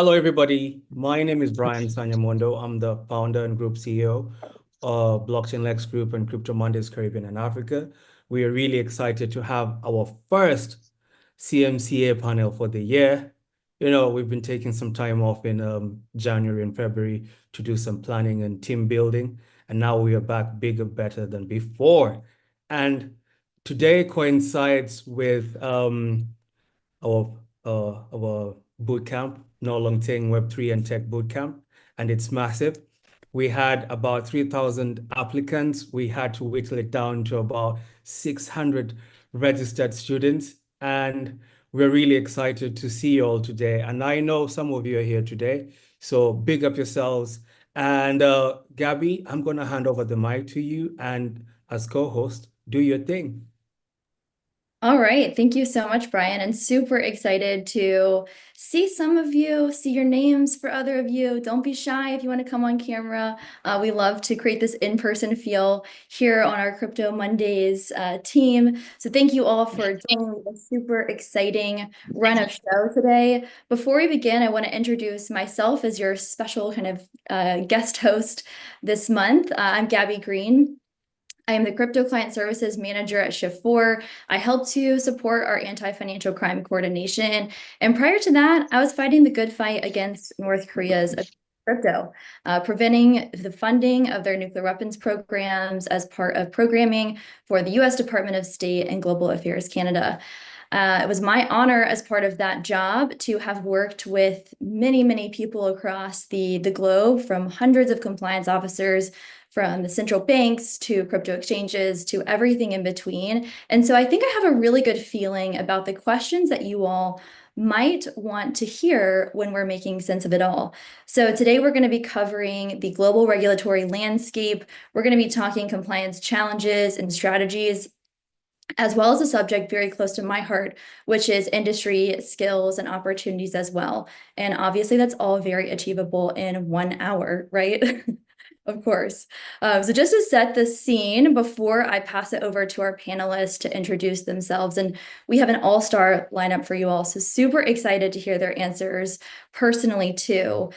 Hello, everybody. My name is Sanya Mondoh. I'm the founder and group CEO of Blockchain Lex Group and CryptoMondays Caribbean and Africa. We are really excited to have our first CMCA panel for the year. We've been taking some time off in January and February to do some planning and team building, and now we are back bigger, better than before. And today coincides with our our boot camp, No Long Ting Web3 and Tech Bootcamp, and it's massive. We had about 3,000 applicants. We had to whittle it down to about 600 registered students, and we're really excited to see you all today. And I know some of you are here today, so big up yourselves. And Gabby, I'm going to hand over the mic to you, and as co-host, do your thing. All right. Thank you so much, Brian. And super excited to see some of you, see your names for other of you. Don't be shy if you want to come on camera. We love to create this in-person feel here on our Crypto Mondays team. So thank you all for joining a super exciting run of show today. Before we begin, I want to introduce myself as your special kind of guest host this month. I'm Gabby Green. I am the Crypto Client Services Manager at Shift4. I help to support our anti-financial crime coordination. And prior to that, I was fighting the good fight against North Korea's crypto, preventing the funding of their nuclear weapons programs as part of programming for the U.S. Department of State and Global Affairs Canada. It was my honor as part of that job to have worked with many, many people across the globe, from hundreds of compliance officers, from the central banks to crypto exchanges to everything in between. And so I think I have a really good feeling about the questions that you all might want to hear when we're making sense of it all. So today we're going to be covering the global regulatory landscape. We're going to be talking compliance challenges and strategies, as well as a subject very close to my heart, which is industry skills and opportunities as well. And obviously that's all very achievable in 1 hour, right? Of course. So just to set the scene before I pass it over to our panelists to introduce themselves, and we have an all-star lineup for you all, so super excited to hear their answers personally too.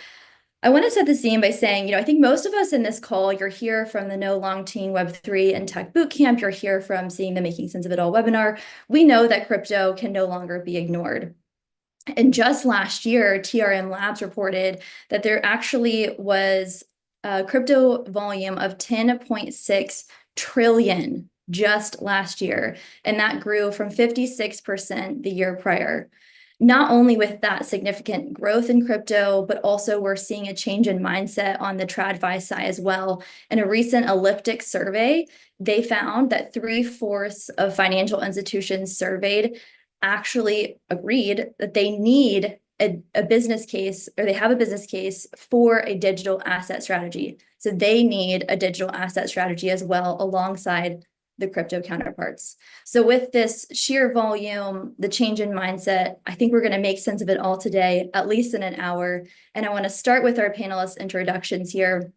I want to set the scene by saying, I think most of us in this call, you're here from the No Long Ting Web3 and Tech Bootcamp, you're here from seeing the Making Sense of It All webinar. We know that crypto can no longer be ignored. And just last year, TRM Labs reported that there actually was a crypto volume of 10.6 trillion just last year, and that grew from 56% the year prior. Not only with that significant growth in crypto, but also we're seeing a change in mindset on the TradFi side as well. In a recent Elliptic survey, they found that 3/4 of financial institutions surveyed actually agreed that they need a business case, or they have a business case for a digital asset strategy. So they need a digital asset strategy as well alongside the crypto counterparts. So with this sheer volume, the change in mindset, I think we're going to make sense of it all today, at least in an hour. And I want to start with our panelists' introductions here.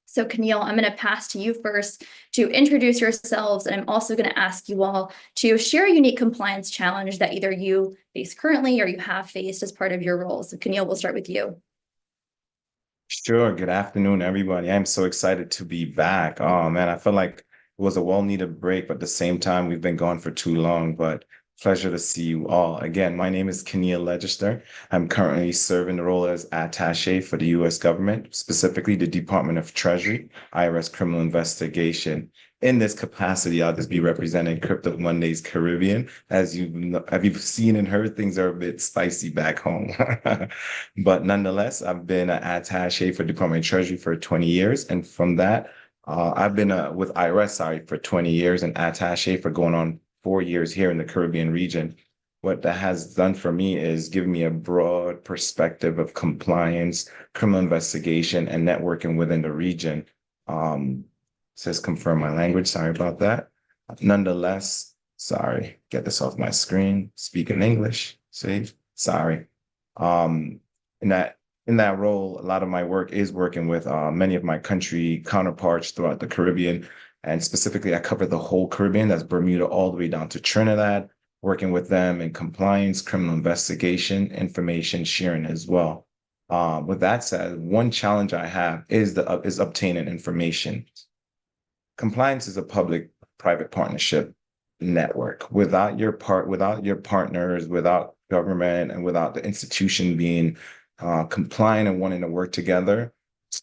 So Keniel, I'm going to pass to you first to introduce yourselves, and I'm also going to ask you all to share a unique compliance challenge that either you face currently or you have faced as part of your role. So Keniel, we'll start with you. Sure. Good afternoon, everybody. I'm so excited to be back. Oh man, I feel like it was a well-needed break, but at the same time, we've been gone for too long. But pleasure to see you all. Again, my name is Keniel Ledgister. I'm currently serving the role as attaché for the U.S. government, specifically the Department of Treasury, IRS Criminal Investigation. In this capacity, I'll just be representing Crypto Mondays Caribbean. As you've seen and heard, things are a bit spicy back home. But nonetheless, I've been an attaché for Department of Treasury for 20 years. And from that, I've been with IRS, for 20 years and attaché for going on 4 years here in the Caribbean region. What that has done for me is given me a broad perspective of compliance, criminal investigation, and networking within the region. Says confirm my language. Sorry about that. Nonetheless, sorry, get this off my screen. Speak in English. See, sorry. In that role, a lot of my work is working with many of my country counterparts throughout the Caribbean. And specifically, I cover the whole Caribbean. That's Bermuda all the way down to Trinidad, working with them in compliance, criminal investigation, information sharing as well. With that said, one challenge I have is obtaining information. Compliance is a public-private partnership network. Without your partners, without government, and without the institution being compliant and wanting to work together,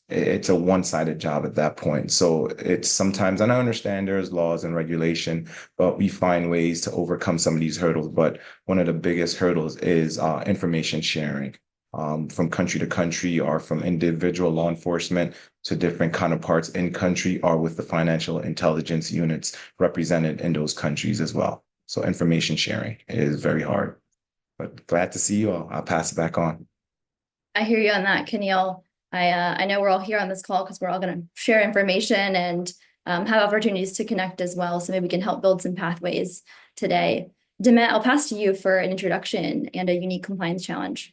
it's a one-sided job at that point. So it's sometimes, and I understand there's laws and regulation, but we find ways to overcome some of these hurdles. But one of the biggest hurdles is information sharing. From country to country, or from individual law enforcement to different counterparts in country, or with the financial intelligence units represented in those countries as well. So information sharing is very hard, but glad to see you all. I'll pass it back on. I hear you on that, Keniel. I know we're all here on this call because we're all going to share information and have opportunities to connect as well. So maybe we can help build some pathways today. Demet, I'll pass to you for an introduction and a unique compliance challenge.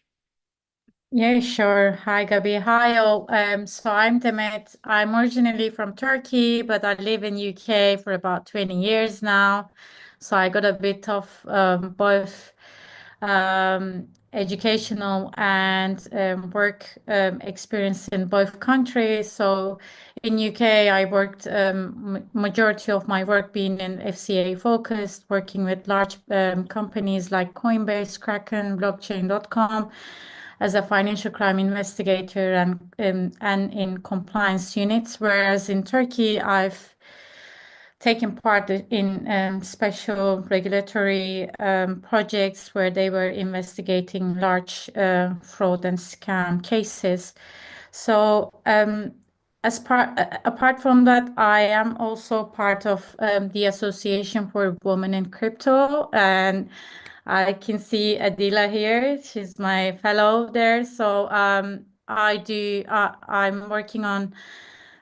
Yeah, sure. Hi, Gabi. Hi, all. So I'm Demet. I'm originally from Turkey, but I live in UK for about 20 years now. So I got a bit of both educational and work experience in both countries. So in UK, I worked majority of my work being in FCA focused, working with large companies like Coinbase, Kraken, Blockchain.com as a financial crime investigator and in compliance units. Whereas in Turkey, I've taken part in special regulatory projects where they were investigating large fraud and scam cases. So apart from that, I am also part of the Association for Women in Crypto, and I can see Adilah here. She's my fellow there. So I'm working on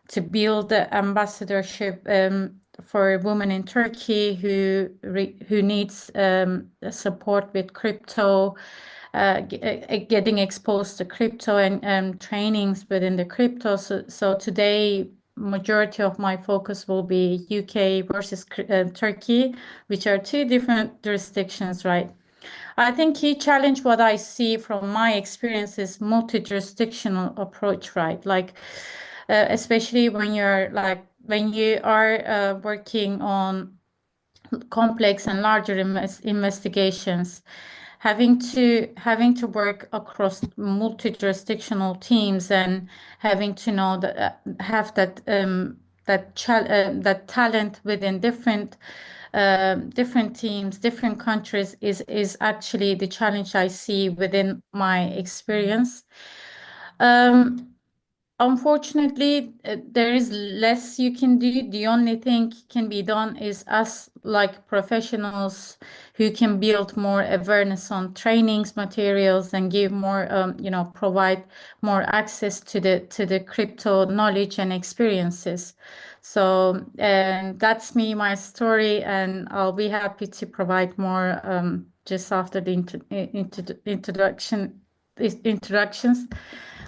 to build the ambassadorship for women in Turkey who needs support with crypto, getting exposed to crypto and trainings within the crypto. So today, majority of my focus will be UK versus Turkey, which are two different jurisdictions, right? I think key challenge what I see from my experience is multi-jurisdictional approach, right? Like, especially when you are working on complex and larger investigations, having to work across multi-jurisdictional teams and having to know that have that talent within different teams, different countries is actually the challenge I see within my experience. Unfortunately, there is less you can do. The only thing can be done is us, like professionals, who can build more awareness on trainings, materials, and give more, provide more access to the crypto knowledge and experiences. So, and that's me, my story, and I'll be happy to provide more just after the introductions.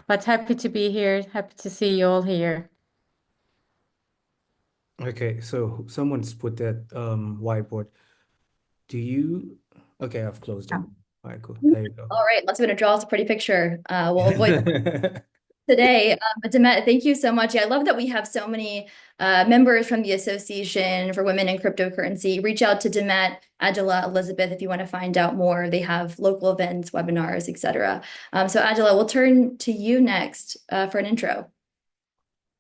But happy to be here. Happy to see you all here. Okay, so someone's put that whiteboard. Okay, I've closed it. Yeah. All right, cool. There you go. All right, let's draw us a pretty picture. We'll avoid today. Demet, thank you so much. Yeah, I love that we have so many members from the Association for Women in Cryptocurrency. Reach out to Demet, Adilah, Elizabeth if you want to find out more. They have local events, webinars, etc. So Adilah, we'll turn to you next for an intro.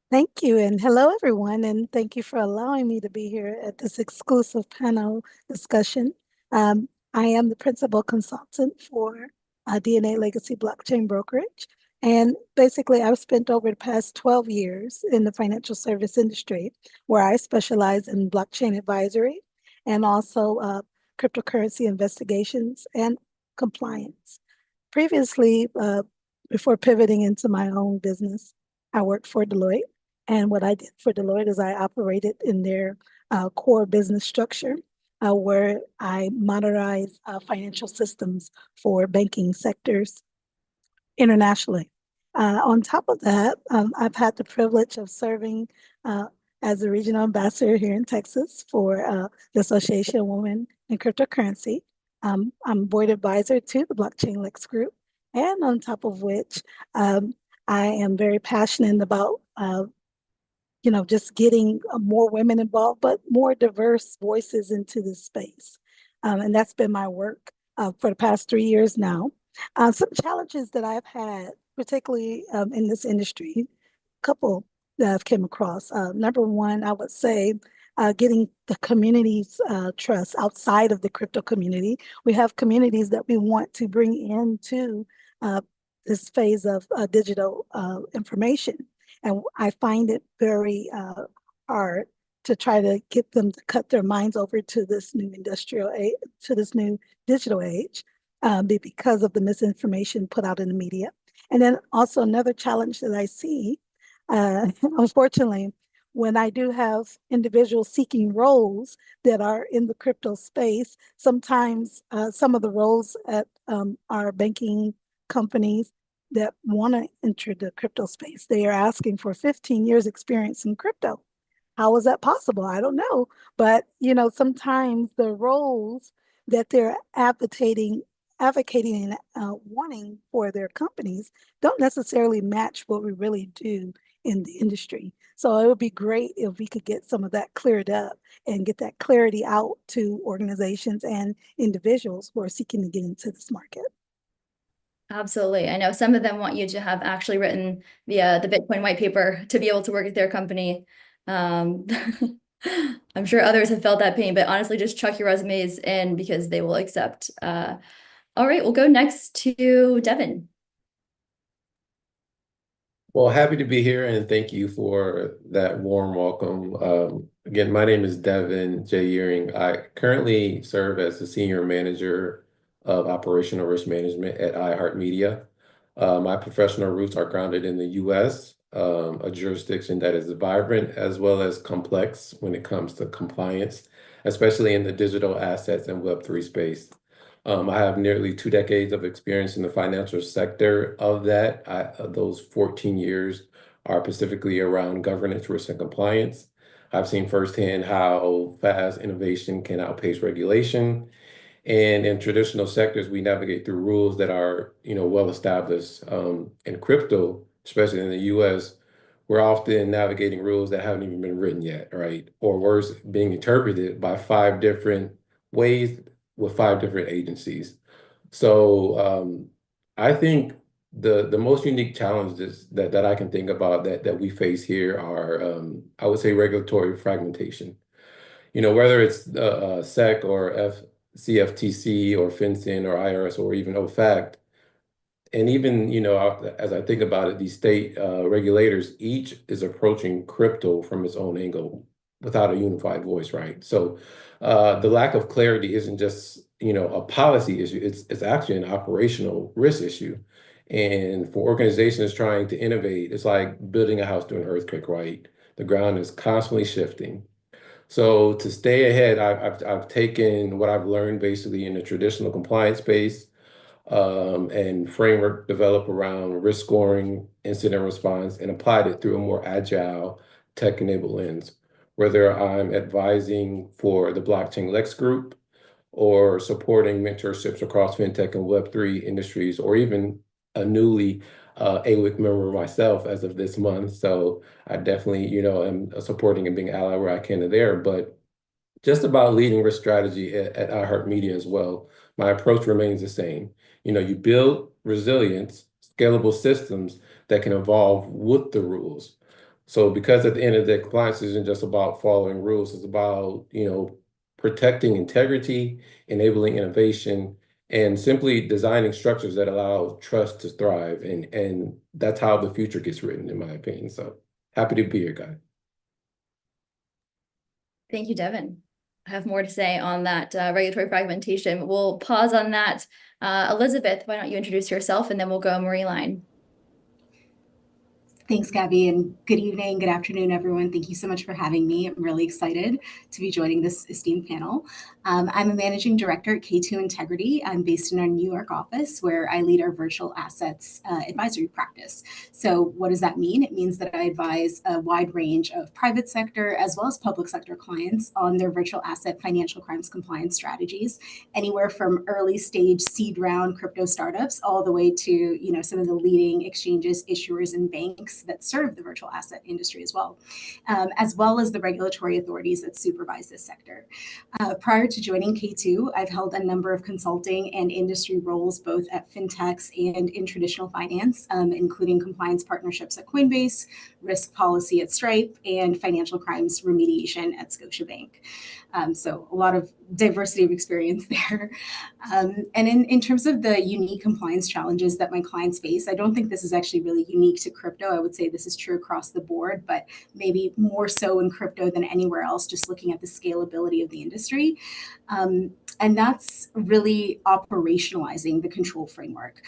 Thank you, and hello everyone, and thank you for allowing me to be here at this exclusive panel discussion. I am the principal consultant for DNA Legacy Blockchain Brokerage, and basically I've spent over the past 12 years in the financial service industry, where I specialize in blockchain advisory and also cryptocurrency investigations and compliance. Previously, before pivoting into my own business, I worked for Deloitte. And what I did for Deloitte is I operated in their core business structure where I modernize financial systems for banking sectors internationally. On top of that, I've had the privilege of serving as a regional ambassador here in Texas for the Association of Women in Cryptocurrency. I'm board advisor to the Blockchain Lex Group, And on top of which, I am very passionate about just getting more women involved, but more diverse voices into this space. And that's been my work for the past 3 years now. Some challenges that I've had, particularly in this industry, a couple that I've came across. Number one, I would say getting the community's trust outside of the crypto community. We have communities that we want to bring into this phase of digital information. And I find it very hard to try to get them to cut their minds over to this new industrial age, to this new digital age, because of the misinformation put out in the media. And then also another challenge that I see, unfortunately, when I do have individuals seeking roles that are in the crypto space, sometimes some of the roles at our banking companies that want to enter the crypto space, they are asking for 15 years experience in crypto. How is that possible? I don't know. But, sometimes the roles that they're advocating and wanting for their companies don't necessarily match what we really do in the industry. So it would be great if we could get some of that cleared up and get that clarity out to organizations and individuals who are seeking to get into this market. Absolutely. I know some of them want you to have actually written the Bitcoin white paper to be able to work at their company. I'm sure others have felt that pain, but honestly, just chuck your resumes in because they will accept. All right, we'll go next to Devon. Well, happy to be here and thank you for that warm welcome. Again, my name is Devon J. Euring. I currently serve as the Senior Manager of Operational Risk Management at iHeartMedia. My professional roots are grounded in the U.S., a jurisdiction that is vibrant as well as complex when it comes to compliance, especially in the digital assets and Web3 space. I have nearly 2 decades of experience in the financial sector. Of that, those 14 years are specifically around governance, risk, and compliance. I've seen firsthand how fast innovation can outpace regulation. And in traditional sectors, we navigate through rules that are, well established. In crypto, especially in the US, we're often navigating rules that haven't even been written yet, right? Or worse, being interpreted by 5 different ways with 5 different agencies. So I think the most unique challenges that I can think about that we face here are, I would say, regulatory fragmentation. Whether it's SEC or CFTC or FinCEN or IRS or even OFAC, and even, as I think about it, these state regulators, each is approaching crypto from its own angle without a unified voice, right? So the lack of clarity isn't just, a policy issue, it's actually an operational risk issue. And for organizations trying to innovate, it's like building a house during an earthquake, right? The ground is constantly shifting. So to stay ahead, I've taken what I've learned basically in the traditional compliance space and framework developed around risk scoring, incident response, and applied it through a more agile tech-enabled lens. Whether I'm advising for the blockchain Lex Group or supporting mentorships across fintech and Web3 industries, or even a newly AWIC member myself as of this month. So I definitely, am supporting and being ally where I can there. But just about leading risk strategy at iHeartMedia as well, my approach remains the same. You build resilience, scalable systems that can evolve with the rules. So because at the end of the day, compliance isn't just about following rules, it's about, protecting integrity, enabling innovation, and simply designing structures that allow trust to thrive. And that's how the future gets written, in my opinion. So happy to be here, guys. Thank you, Devon. I have more to say on that regulatory fragmentation. We'll pause on that. Elizabeth, why don't you introduce yourself and then we'll go Marie line. Thanks, Gabby, and good evening, good afternoon, everyone. Thank you so much for having me. I'm really excited to be joining this esteemed panel. I'm a managing director at K2 Integrity. I'm based in our New York office where I lead our virtual assets advisory practice. So what does that mean? It means that I advise a wide range of private sector as well as public sector clients on their virtual asset financial crimes compliance strategies, anywhere from early stage seed round crypto startups all the way to some of the leading exchanges, issuers, and banks that serve the virtual asset industry as well as the regulatory authorities that supervise this sector. Prior to joining K2, I've held a number of consulting and industry roles both at fintechs and in traditional finance, including compliance partnerships at Coinbase, risk policy at Stripe, and financial crimes remediation at Scotiabank. So a lot of diversity of experience there. And in terms of the unique compliance challenges that my clients face, I don't think this is actually really unique to crypto. I would say this is true across the board, but maybe more so in crypto than anywhere else, just looking at the scalability of the industry. And that's really operationalizing the control framework.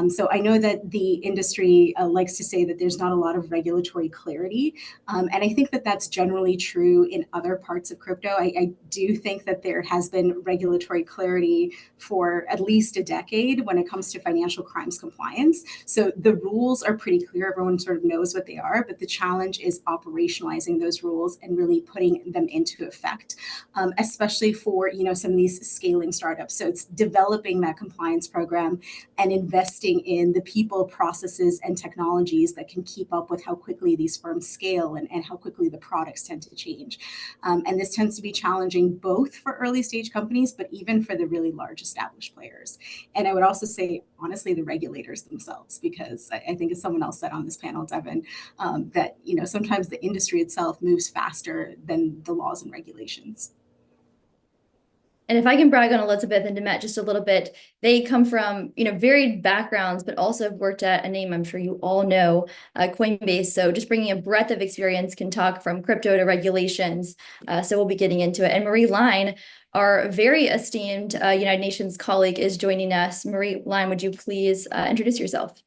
So I know that the industry likes to say that there's not a lot of regulatory clarity. And I think that that's generally true in other parts of crypto. I do think that there has been regulatory clarity for at least a decade when it comes to financial crimes compliance. So the rules are pretty clear. Everyone sort of knows what they are, but the challenge is operationalizing those rules and really putting them into effect, especially for some of these scaling startups. So it's developing that compliance program and investing in the people, processes, and technologies that can keep up with how quickly these firms scale and how quickly the products tend to change. And this tends to be challenging both for early stage companies, but even for the really large established players. And I would also say, honestly, the regulators themselves, because I think as someone else said on this panel, Devon, that sometimes the industry itself moves faster than the laws and regulations. And if I can brag on Elizabeth and Demet just a little bit, they come from varied backgrounds, but also have worked at a name I'm sure you all know, Coinbase. So just bringing a breadth of experience, can talk from crypto to regulations. So we'll be getting into it. And Marie Line, our very esteemed United Nations colleague, is joining us. Marie Line, would you please introduce yourself?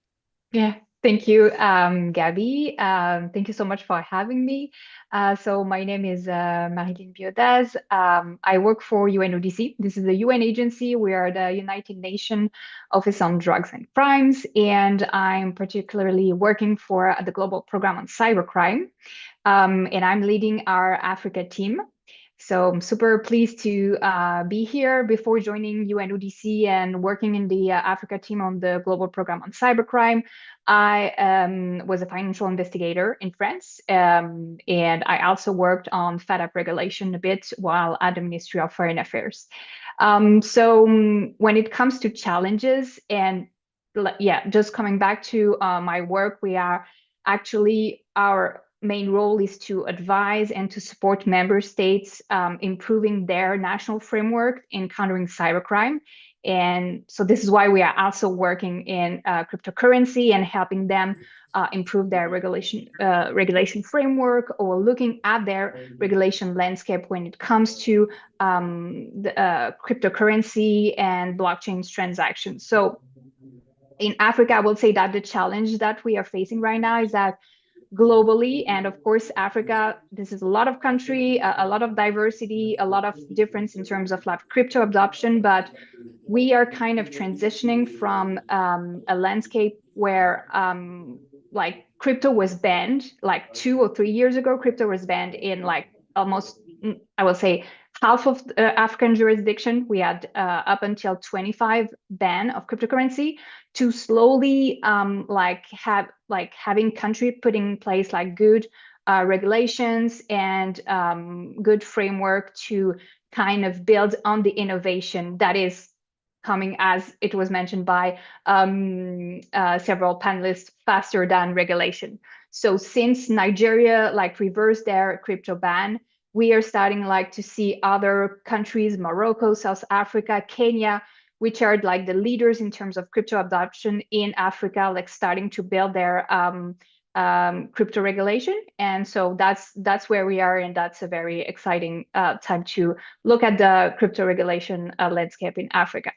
Yeah, thank you, Gabby. Thank you so much for having me. So my name is Marilyn Billaudaz. I work for UNODC. This is the UN agency. We are the United Nations Office on Drugs and Crimes, and I'm particularly working for the Global Program on Cybercrime, and I'm leading our Africa team. So I'm super pleased to be here. Before joining UNODC and working in the Africa team on the Global Program on Cybercrime, I was a financial investigator in France, and I also worked on FATF regulation a bit while at the Ministry of Foreign Affairs. So when it comes to challenges, and just coming back to my work, we are actually, our main role is to advise and to support member states improving their national framework in countering cybercrime. And so this is why we are also working in cryptocurrency and helping them improve their regulation framework, or looking at their regulation landscape when it comes to the cryptocurrency and blockchain transactions. So in Africa, I will say that the challenge that we are facing right now is that globally, and of course Africa, this is a lot of country, a lot of diversity, a lot of difference in terms of crypto adoption, but we are kind of transitioning from a landscape where crypto was banned 2 or 3 years ago. Crypto was banned in almost, I will say, half of African jurisdiction. We had up until 25 ban of cryptocurrency, to slowly having country putting in place good regulations and good framework to kind of build on the innovation that is coming, as it was mentioned by several panelists, faster than regulation. So since Nigeria reversed their crypto ban, we are starting to see other countries, Morocco, South Africa, Kenya, which are the leaders in terms of crypto adoption in Africa, starting to build their crypto regulation. And so that's where we are, and that's a very exciting time to look at the crypto regulation landscape in Africa.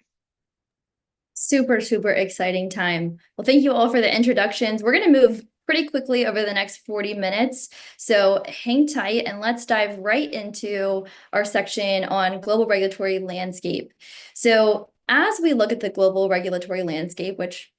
Super, super exciting time. Well, thank you all for the introductions. We're going to move pretty quickly over the next 40 minutes. So hang tight and let's dive right into our section on global regulatory landscape. So as we look at the global regulatory landscape, which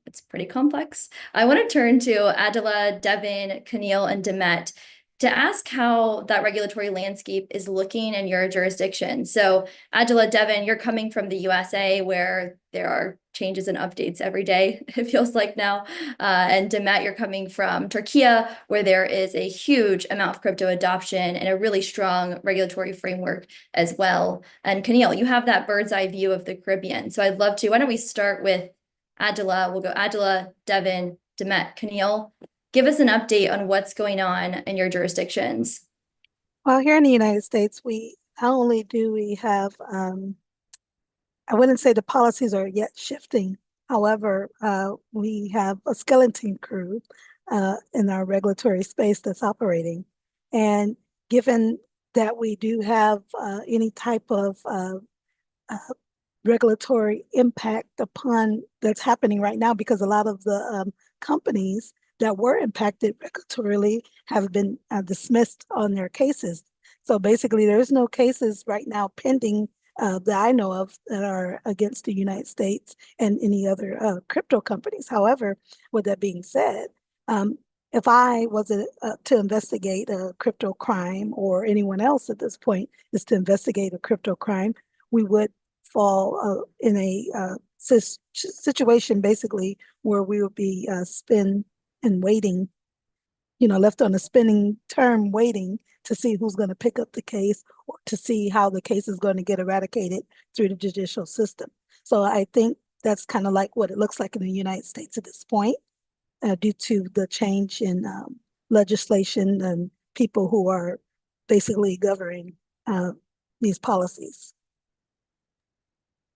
it's pretty complex, I want to turn to Adilah, Devon, Keniel, and Demet to ask how that regulatory landscape is looking in your jurisdiction. So Adilah, Devon, you're coming from the USA where there are changes and updates every day, it feels like now. And Demet, you're coming from Turkey, where there is a huge amount of crypto adoption and a really strong regulatory framework as well. And Keniel, you have that bird's eye view of the Caribbean. So I'd love to, why don't we start with Adilah? We'll go Adilah, Devon, Demet, Keniel. Give us an update on what's going on in your jurisdictions. Well, here in the United States, we not only do we have, I wouldn't say the policies are yet shifting. However, we have a skeleton crew in our regulatory space that's operating. And given that we do have any type of regulatory impact upon that's happening right now, because a lot of the companies that were impacted regulatorily have been dismissed on their cases. So basically, there's no cases right now pending that I know of that are against the United States and any other crypto companies. However, with that being said, if I was to investigate a crypto crime, or anyone else at this point is to investigate a crypto crime, we would fall in a situation basically where we would be spin and waiting, left on a spinning term, waiting to see who's going to pick up the case or to see how the case is going to get eradicated through the judicial system. So I think that's kind of like what it looks like in the United States at this point, due to the change in legislation and people who are basically governing these policies.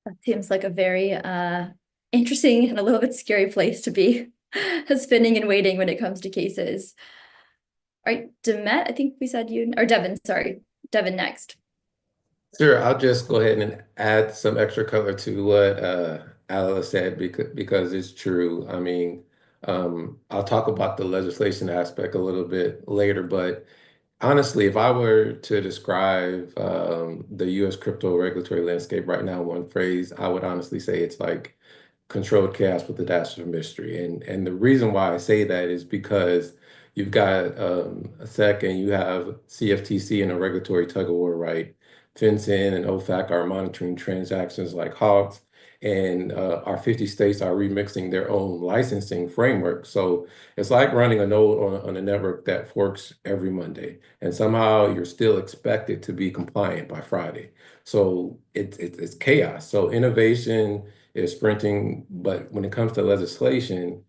That seems like a very interesting and a little bit scary place to be. Spinning and waiting when it comes to cases. All right, Demet, I think we said you, or Devon, sorry. Devon next. Sure, I'll just go ahead and add some extra color to what Adilah said because it's true. I mean, I'll talk about the legislation aspect a little bit later, but honestly, if I were to describe the U.S. crypto regulatory landscape right now in one phrase, I would honestly say it's like controlled chaos with a dash of mystery. And the reason why I say that is because you've got a SEC and you have CFTC and a regulatory tug of war, right? FinCEN and OFAC are monitoring transactions like hawks, and our 50 states are remixing their own licensing framework. So it's like running a node on a network that forks every Monday, and somehow you're still expected to be compliant by Friday. So it's chaos. So innovation is sprinting, but when it comes to legislation,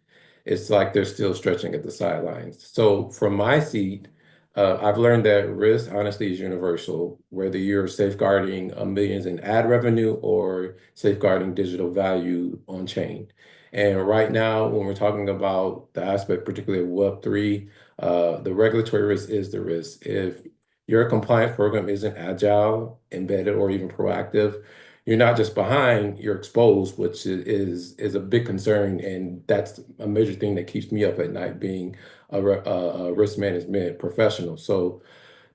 it's like they're still stretching at the sidelines. So from my seat, I've learned that risk honestly is universal, whether you're safeguarding millions in ad revenue or safeguarding digital value on chain. And right now, when we're talking about the aspect, particularly of Web3, the regulatory risk is the risk. If your compliance program isn't agile, embedded, or even proactive, you're not just behind, you're exposed, which is a big concern. And that's a major thing that keeps me up at night, being a risk management professional. So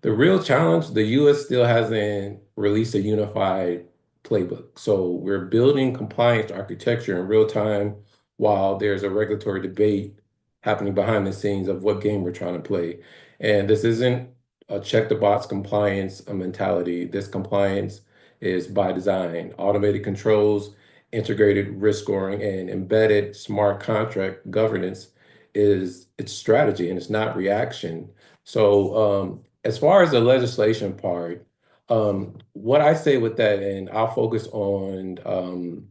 the real challenge, the US still hasn't released a unified playbook. So we're building compliance architecture in real time while there's a regulatory debate happening behind the scenes of what game we're trying to play. And this isn't a check the box compliance mentality. This compliance is by design, automated controls, integrated risk scoring, and embedded smart contract governance is its strategy, and it's not reaction. So as far as the legislation part, what I say with that, and I'll focus on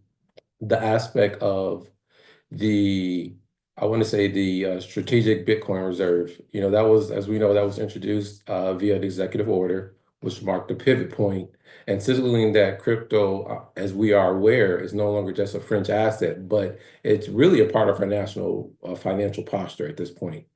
the aspect of the, I want to say the strategic Bitcoin reserve. You know, that was, as we know, that was introduced via the executive order, which marked a pivot point, and signaling that crypto, as we are aware, is no longer just a fringe asset, but it's really a part of our national financial posture at this point.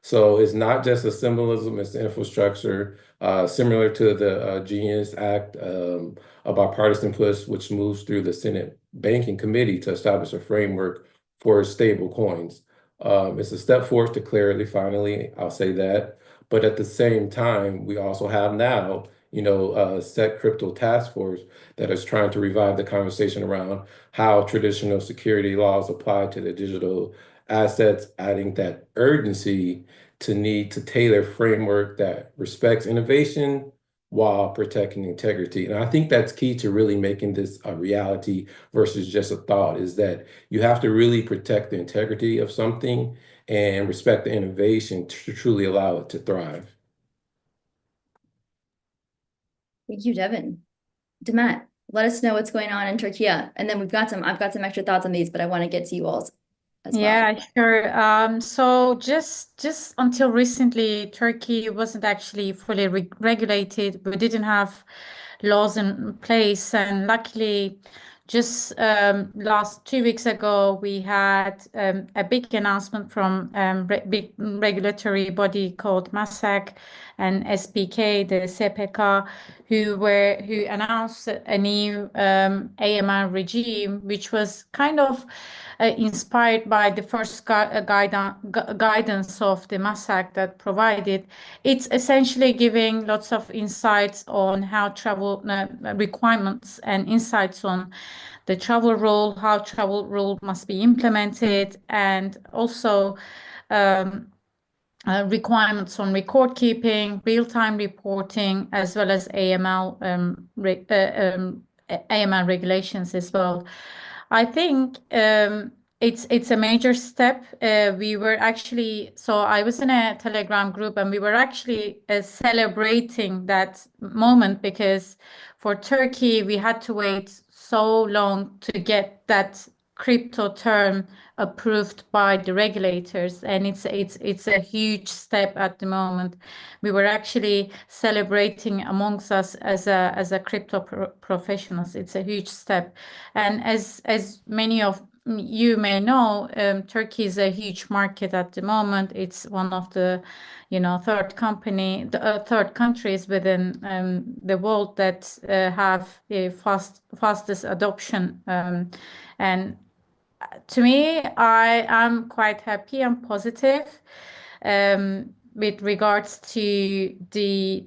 So it's not just a symbolism, it's the infrastructure, similar to the Genius Act, a bipartisan push, which moves through the Senate Banking Committee to establish a framework for stable coins. It's a step forward to clarity, finally, I'll say that. But at the same time, we also have now, SEC Crypto Task Force that is trying to revive the conversation around how traditional security laws apply to the digital assets, adding that urgency to need to tailor framework that respects innovation while protecting integrity. And I think that's key to really making this a reality versus just a thought, is that you have to really protect the integrity of something and respect the innovation to truly allow it to thrive. Thank you, Devon. Demet, let us know what's going on in Turkey. And then I've got some extra thoughts on these, but I want to get to you all as well. Yeah, sure. So just until recently, Turkey wasn't actually fully regulated. We didn't have laws in place, and luckily, just last 2 weeks ago, we had a big announcement from big regulatory body called MASAC and SPK, the CPK, who announced a new AML regime, which was kind of inspired by the first guidance of the MASAC that provided. It's essentially giving lots of insights on how travel requirements and insights on the travel rule, how travel rule must be implemented, and also requirements on record keeping, real-time reporting, as well as AML regulations as well. I think it's a major step. I was in a Telegram group, and we were actually celebrating that moment, because for Turkey we had to wait so long to get that crypto term approved by the regulators, and it's a huge step at the moment. We were actually celebrating amongst us as a crypto professionals. It's a huge step, and as many of you may know, Turkey is a huge market at the moment. It's one of the third countries within the world that have a fastest adoption, and to me, I am quite happy and positive with regards to the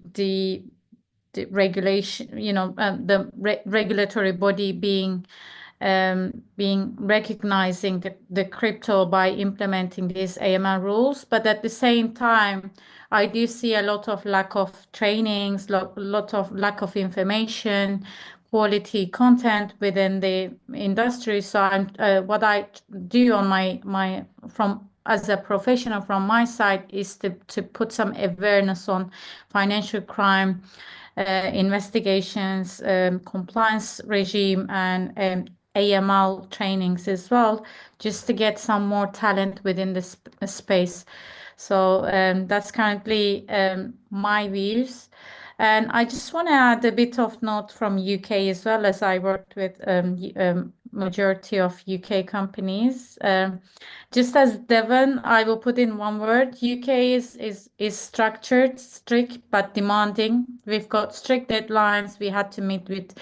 regulation, the regulatory body being recognizing the crypto by implementing these AML rules. But at the same time, I do see a lot of lack of trainings, lot of lack of information, quality content within the industry. So what I do on my as a professional from my side is to put some awareness on financial crime investigations, compliance regime, and AML trainings as well, just to get some more talent within this space. So that's currently my views. And I just want to add a bit of note from UK as well, as I worked with majority of UK companies. Just as Devon, I will put in one word. UK is structured, strict, but demanding. We've got strict deadlines. We had to meet with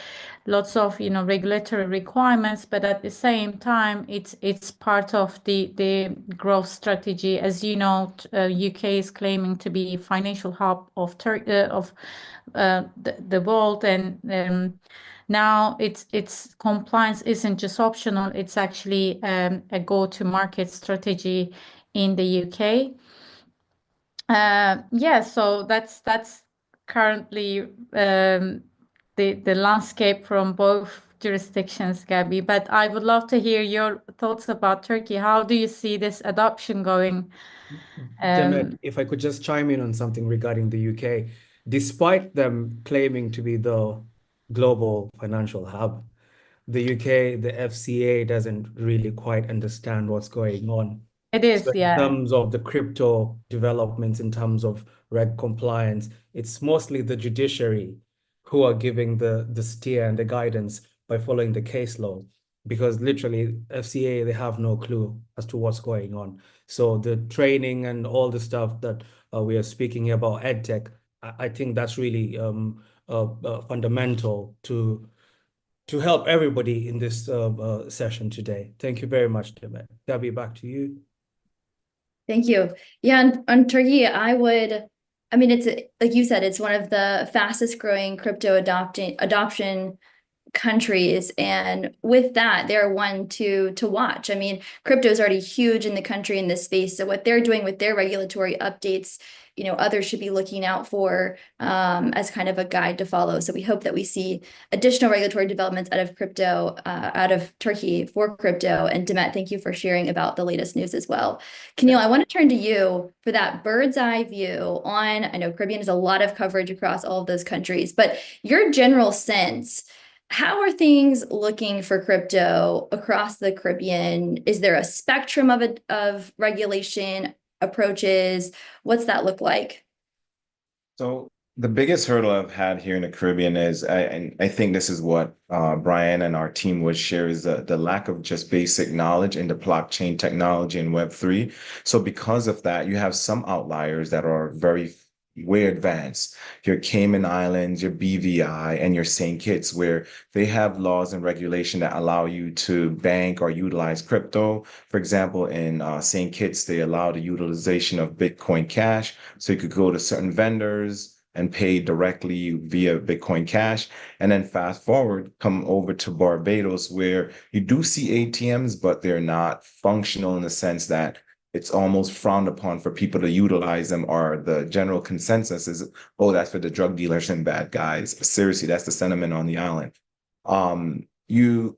lots of regulatory requirements, but at the same time, it's part of the growth strategy. As you know, UK is claiming to be financial hub of the world, and now its compliance isn't just optional, it's actually a go-to-market strategy in the UK. Yeah, so that's currently the landscape from both jurisdictions, Gabby. But I would love to hear your thoughts about Turkey. How do you see this adoption going? Demet, if I could just chime in on something regarding the UK, despite them claiming to be the global financial hub, the UK, the FCA doesn't really quite understand what's going on. It is, So in yeah. terms of the crypto developments, in terms of reg compliance, it's mostly the judiciary who are giving the steer and the guidance by following the case law, because literally FCA, they have no clue as to what's going on. So the training and all the stuff that we are speaking about, EdTech, I think that's really fundamental to help everybody in this session today. Thank you very much, Demet. Gabby, back to you. Thank you. Yeah, on Turkey, I mean, it's like you said, it's one of the fastest growing crypto adoption countries, and with that they're one to watch. I mean, crypto is already huge in the country in this space, so what they're doing with their regulatory updates, others should be looking out for as kind of a guide to follow. So we hope that we see additional regulatory developments out of crypto, out of Turkey for crypto. And Demet, thank you for sharing about the latest news as well. Keniel, I want to turn to you for that bird's eye view on, I know Caribbean has a lot of coverage across all of those countries, but your general sense, how are things looking for crypto across the Caribbean? Is there a spectrum of regulation approaches? What's that look like? So the biggest hurdle I've had here in the Caribbean is, and I think this is what Brian and our team would share, is the lack of just basic knowledge in the blockchain technology and Web3. So because of that, you have some outliers that are very way advanced. Your Cayman Islands, your BVI, and your St. Kitts, where they have laws and regulation that allow you to bank or utilize crypto. For example, in St. Kitts, they allow the utilization of Bitcoin Cash. So you could go to certain vendors and pay directly via Bitcoin Cash. And then fast forward, come over to Barbados, where you do see ATMs, but they're not functional in the sense that it's almost frowned upon for people to utilize them, or the general consensus is, oh, that's for the drug dealers and bad guys. Seriously, that's the sentiment on the island. You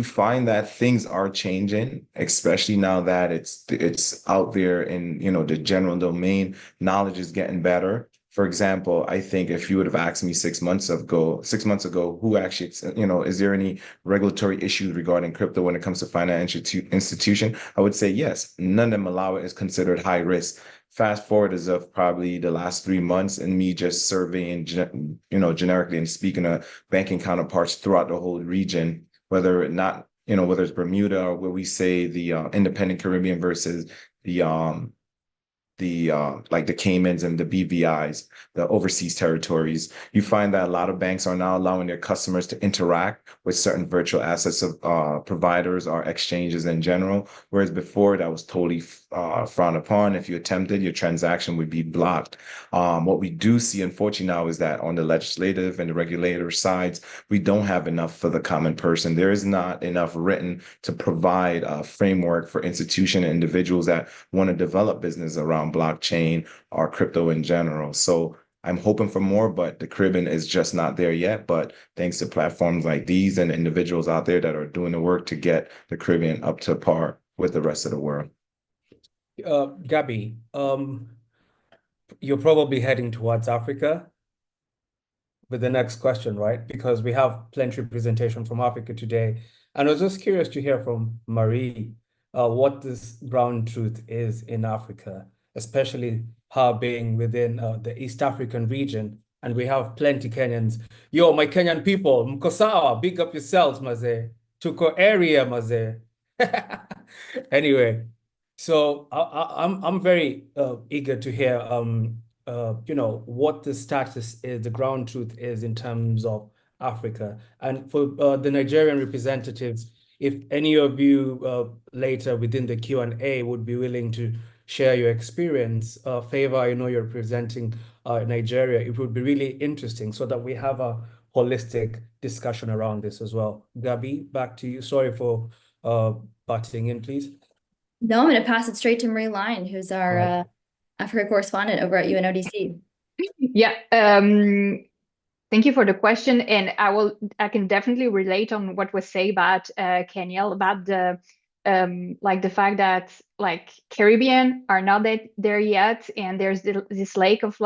find that things are changing, especially now that it's out there in the general domain. Knowledge is getting better. For example, I think if you would have asked me 6 months ago, who actually, is there any regulatory issues regarding crypto when it comes to financial institution? I would say yes. None of them allow it, is considered high risk. Fast forward as of probably the last 3 months, and me just surveying, generically and speaking to banking counterparts throughout the whole region, whether it's Bermuda, or where we say the independent Caribbean versus the like the Caymans and the BVIs, the overseas territories. You find that a lot of banks are now allowing their customers to interact with certain virtual assets of providers or exchanges in general, whereas before that was totally frowned upon. If you attempted, your transaction would be blocked. What we do see, unfortunately, now is that on the legislative and the regulator sides, we don't have enough for the common person. There is not enough written to provide a framework for institution and individuals that want to develop business around blockchain or crypto in general. So I'm hoping for more, but the Caribbean is just not there yet. But thanks to platforms like these and individuals out there that are doing the work to get the Caribbean up to par with the rest of the world. Gabby, you're probably heading towards Africa with the next question, right? Because we have plenty of representation from Africa today. And I was just curious to hear from Marie what this ground truth is in Africa, especially her being within the East African region. And we have plenty Kenyans. Yo, my Kenyan people, Mkosawa, big up yourselves, maze. Tuko area, maze. Anyway, so I'm very eager to hear what the status is, the ground truth is in terms of Africa. And for the Nigerian representatives, if any of you later within the Q&A would be willing to share your experience, Favor, I know you're representing Nigeria, it would be really interesting so that we have a holistic discussion around this as well. Gabi, back to you. Sorry for butting in, please. No, I'm going to pass it straight to Marie Lyon, who's our Africa correspondent over at UNODC. Yeah, thank you for the question, and I can definitely relate on what was said about Keniel about the the fact that Caribbean are not there yet, and there's this lack of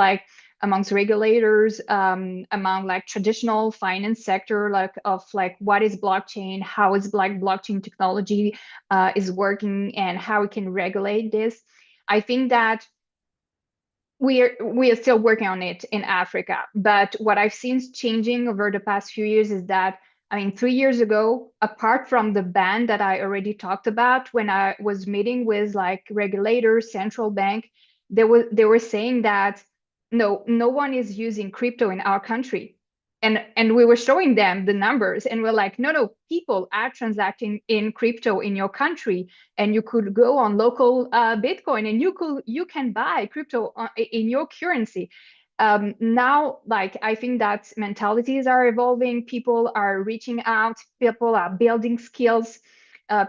amongst regulators, among traditional finance sector, what is blockchain, how is blockchain technology is working, and how we can regulate this. I think that we are still working on it in Africa, but what I've seen changing over the past few years is that, I mean, 3 years ago, apart from the ban that I already talked about, when I was meeting with regulators, central bank, they were saying that no one is using crypto in our country. and we were showing them the numbers, and we're like, no, people are transacting in crypto in your country, and you could go on local Bitcoin, and you can buy crypto in your currency. Now, like, I think that mentalities are evolving. People are reaching out. People are building skills.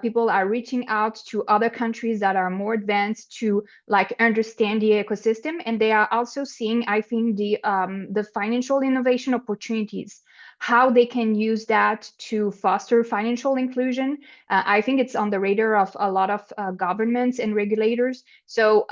People are reaching out to other countries that are more advanced to like understand the ecosystem, and they are also seeing, I think, the financial innovation opportunities, how they can use that to foster financial inclusion. I think it's on the radar of a lot of governments and regulators. So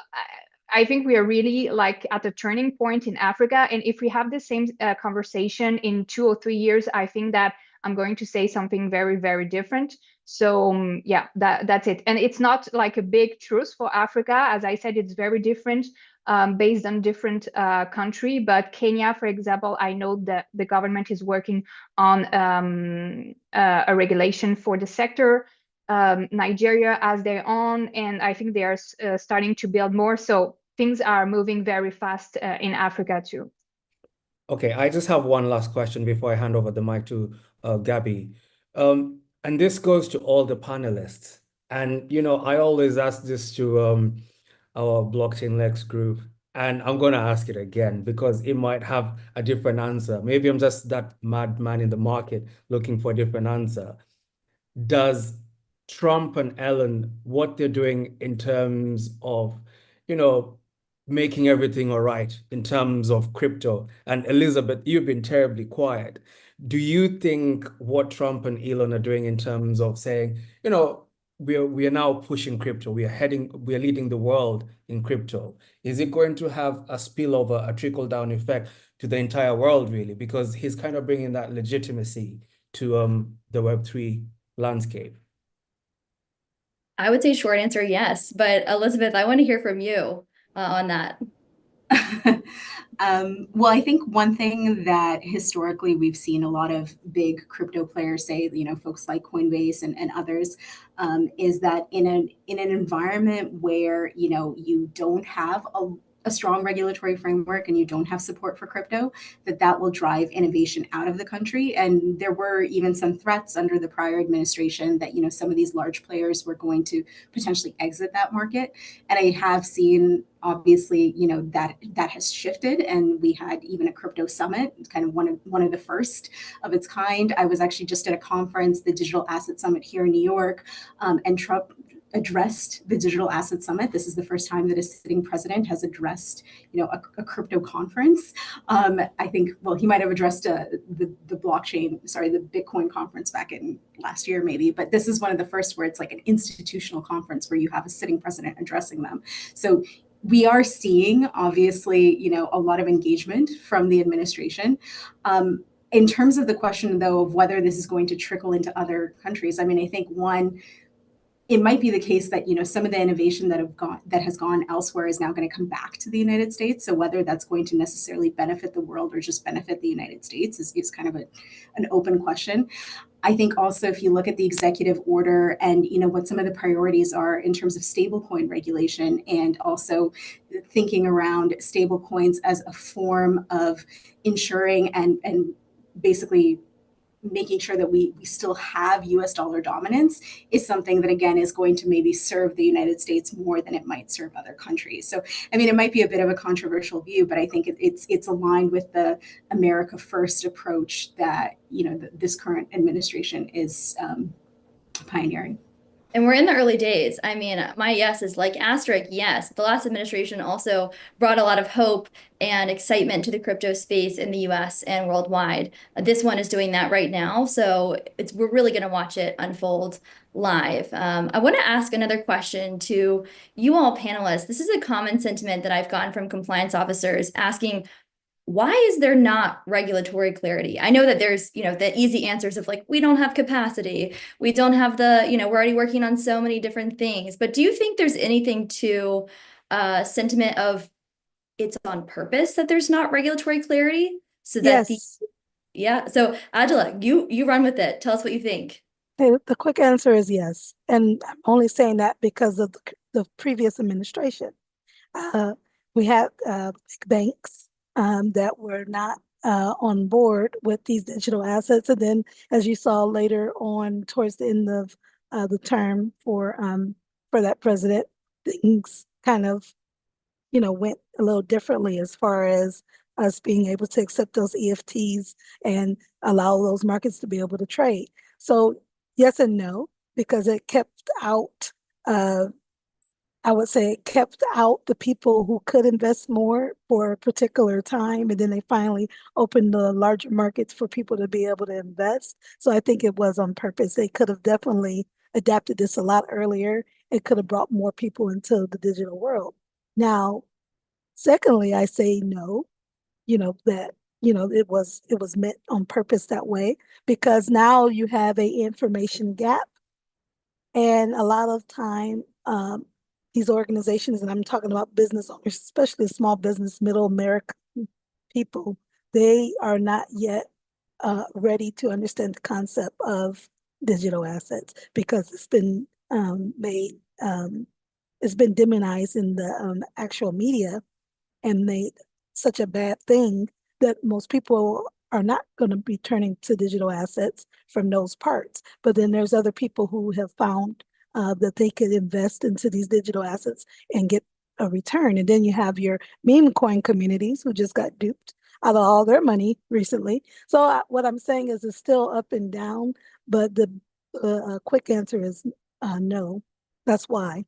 I think we are really like at a turning point in Africa. And if we have the same conversation in 2 or 3 years, I think that I'm going to say something very, very different. So yeah, that's it. And it's not like a big truth for Africa. As I said, it's very different based on different country. But Kenya, for example, I know that the government is working on a regulation for the sector. Nigeria has their own, and I think they are starting to build more. So things are moving very fast in Africa too. Okay, I just have one last question before I hand over the mic to Gabby. And this goes to all the panelists. And, I always ask this to our Blockchain Lex group. And I'm going to ask it again because it might have a different answer. Maybe I'm just that madman in the market looking for a different answer. Does Trump and Ellen, what they're doing in terms of, making everything all right in terms of crypto? And Elizabeth, you've been terribly quiet. Do you think what Trump and Elon are doing in terms of saying, we are now pushing crypto, we are leading the world in crypto, is it going to have a spillover, a trickle-down effect to the entire world, really? Because he's kind of bringing that legitimacy to the Web3 landscape. I would say short answer, yes. But Elizabeth, I want to hear from you on that. Well, I think one thing that historically we've seen a lot of big crypto players say, folks like Coinbase and others, is that in an environment where you don't have a strong regulatory framework and you don't have support for crypto, that will drive innovation out of the country. And there were even some threats under the prior administration that some of these large players were going to potentially exit that market. And I have seen, obviously, that has shifted, and we had even a crypto summit, kind of one of the first of its kind. I was actually just at a conference, the Digital Asset Summit here in New York, and Trump addressed the Digital Asset Summit. This is the first time that a sitting president has addressed, a crypto conference. I think, well, he might have addressed the Bitcoin conference back in last year, maybe, but this is one of the first where it's like an institutional conference where you have a sitting president addressing them. So we are seeing, obviously, a lot of engagement from the administration. In terms of the question, though, of whether this is going to trickle into other countries, I mean, I think it might be the case that some of the innovation that has gone elsewhere is now going to come back to the United States. So whether that's going to necessarily benefit the world or just benefit the United States is kind of an open question. I think also if you look at the executive order and what some of the priorities are in terms of stablecoin regulation, and also thinking around stablecoins as a form of ensuring and basically making sure that we still have US dollar dominance, is something that, again, is going to maybe serve the United States more than it might serve other countries. So, I mean, it might be a bit of a controversial view, but I think it's aligned with the America First approach that, this current administration is pioneering. And we're in the early days. I mean, my yes is like asterisk, yes. The last administration also brought a lot of hope and excitement to the crypto space in the US and worldwide. This one is doing that right now. So we're really going to watch it unfold live. I want to ask another question to you all panelists. This is a common sentiment that I've gotten from compliance officers asking, why is there not regulatory clarity? I know that there's, the easy answers of like, we don't have capacity. We don't have we're already working on so many different things. But do you think there's anything to sentiment of it's on purpose that there's not regulatory clarity? So that Yes. So Adilah, you run with it. Tell us what you think. The quick answer is yes. And I'm only saying that because of the previous administration. We had big banks that were not on board with these digital assets. And then, as you saw later on, towards the end of the term for that president, things kind of, went a little differently as far as us being able to accept those EFTs and allow those markets to be able to trade. So yes and no, because it kept out, I would say it kept out the people who could invest more for a particular time. And then they finally opened the larger markets for people to be able to invest. So I think it was on purpose. They could have definitely adapted this a lot earlier. It could have brought more people into the digital world. Now, secondly, I say no, that, it was meant on purpose that way, because now you have a information gap. And a lot of time, these organizations, and I'm talking about business owners, especially small business, middle American people, they are not yet ready to understand the concept of digital assets, because it's been made, it's been demonized in the actual media and made such a bad thing that most people are not going to be turning to digital assets from those parts. But then there's other people who have found that they could invest into these digital assets and get a return. And then you have your meme coin communities who just got duped out of all their money recently. So what I'm saying is it's still up and down, but the quick answer is no. That's why.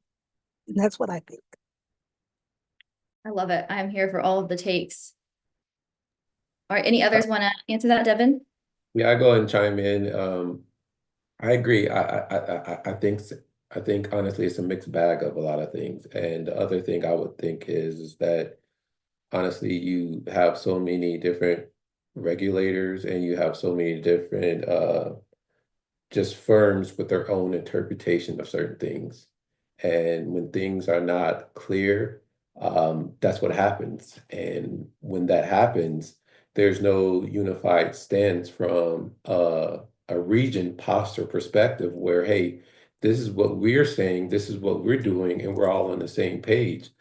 And that's what I think. I love it. I'm here for all of the takes. All right, any others want to answer that, Devon? Yeah, I go ahead and chime in. I agree. I think honestly it's a mixed bag of a lot of things. And the other thing I would think is that honestly you have so many different regulators and you have so many different just firms with their own interpretation of certain things. And when things are not clear, that's what happens. And when that happens, there's no unified stance from a region posture perspective where, hey, this is what we're saying, this is what we're doing, and we're all on the same page.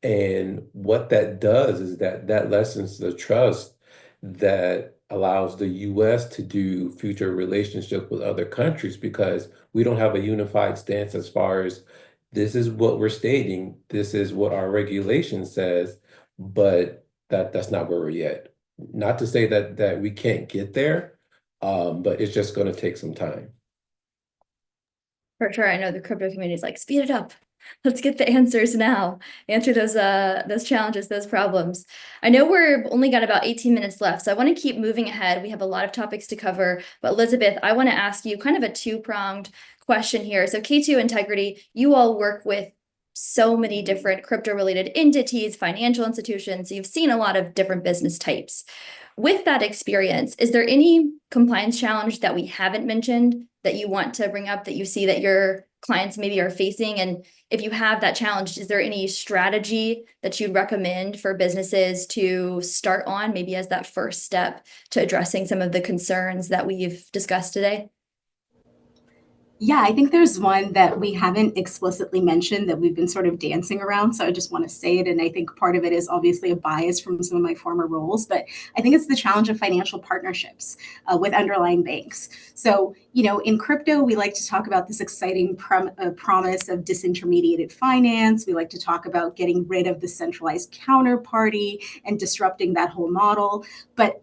And what that does is that lessens the trust that allows the US to do future relationships with other countries, because we don't have a unified stance as far as this is what we're stating, this is what our regulation says, but that's not where we're at. Not to say that we can't get there, but it's just going to take some time. For sure. I know the crypto community is like, speed it up. Let's get the answers now. Answer those challenges, those problems. I know we're only got about 18 minutes left, so I want to keep moving ahead. We have a lot of topics to cover, but Elizabeth, I want to ask you kind of a two-pronged question here. So K2 Integrity, you all work with so many different crypto-related entities, financial institutions. So you've seen a lot of different business types. With that experience, is there any compliance challenge that we haven't mentioned that you want to bring up that you see that your clients maybe are facing? And if you have that challenge, is there any strategy that you'd recommend for businesses to start on, maybe as that first step to addressing some of the concerns that we've discussed today? Yeah, I think there's one that we haven't explicitly mentioned that we've been sort of dancing around. So I just want to say it. And I think part of it is obviously a bias from some of my former roles, but I think it's the challenge of financial partnerships with underlying banks. So, in crypto, we like to talk about this exciting promise of disintermediated finance. We like to talk about getting rid of the centralized counterparty and disrupting that whole model. But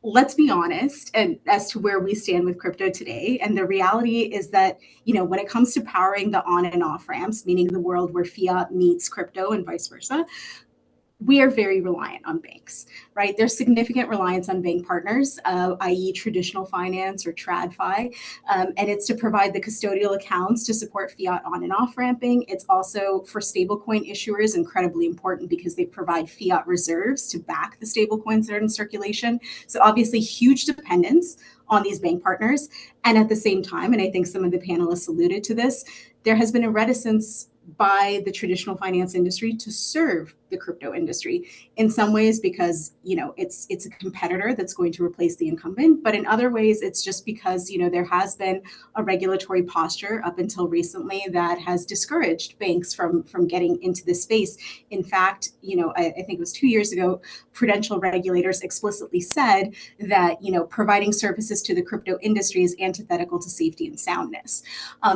let's be honest and as to where we stand with crypto today. And the reality is that, when it comes to powering the on and off ramps, meaning the world where fiat meets crypto and vice versa, we are very reliant on banks, right? There's significant reliance on bank partners, i.e. traditional finance or TradFi, and it's to provide the custodial accounts to support fiat on and off ramping. It's also for stablecoin issuers incredibly important because they provide fiat reserves to back the stablecoins that are in circulation. So obviously huge dependence on these bank partners. And at the same time, and I think some of the panelists alluded to this, there has been a reticence by the traditional finance industry to serve the crypto industry. In some ways, because it's a competitor that's going to replace the incumbent, but in other ways, it's just because there has been a regulatory posture up until recently that has discouraged banks from getting into this space. In fact, I think it was 2 years ago, prudential regulators explicitly said that providing services to the crypto industry is antithetical to safety and soundness.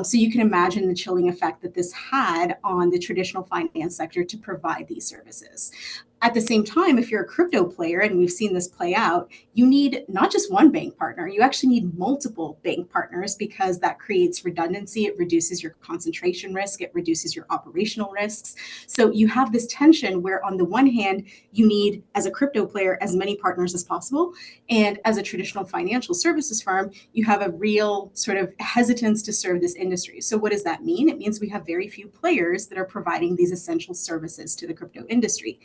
So you can imagine the chilling effect that this had on the traditional finance sector to provide these services. At the same time, if you're a crypto player, and we've seen this play out, you need not just one bank partner, you actually need multiple bank partners, because that creates redundancy, it reduces your concentration risk, it reduces your operational risks. So you have this tension where on the one hand, you need, as a crypto player, as many partners as possible. And as a traditional financial services firm, you have a real sort of hesitance to serve this industry. So what does that mean? It means we have very few players that are providing these essential services to the crypto industry.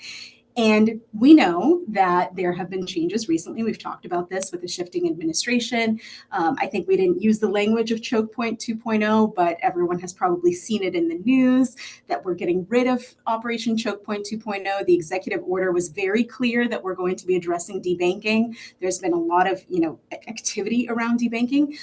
And we know that there have been changes recently. We've talked about this with the shifting administration. I think we didn't use the language of choke point 2.0, but everyone has probably seen it in the news that we're getting rid of Operation Choke Point 2.0. The executive order was very clear that we're going to be addressing debanking. There's been a lot of activity around debanking.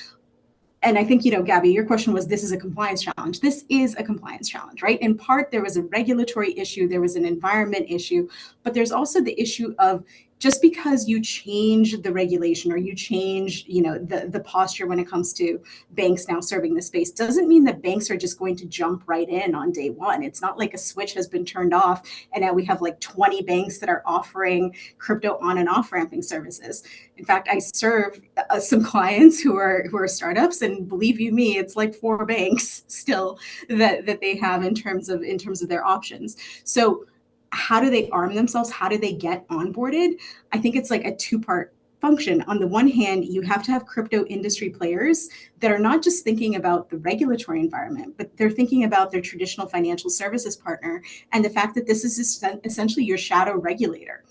And I think, Gabby, your question was, this is a compliance challenge. This is a compliance challenge, right? In part, there was a regulatory issue, there was an environment issue, but there's also the issue of just because you change the regulation or you change, the posture when it comes to banks now serving the space, doesn't mean that banks are just going to jump right in on day one. It's not like a switch has been turned off and now we have like 20 banks that are offering crypto on and off ramping services. In fact, I serve some clients who are startups, and believe you me, it's like 4 banks still that they have in terms of their options. So how do they arm themselves? How do they get onboarded? I think it's like a 2-part function. On the one hand, you have to have crypto industry players that are not just thinking about the regulatory environment, but they're thinking about their traditional financial services partner and the fact that this is essentially your shadow regulator.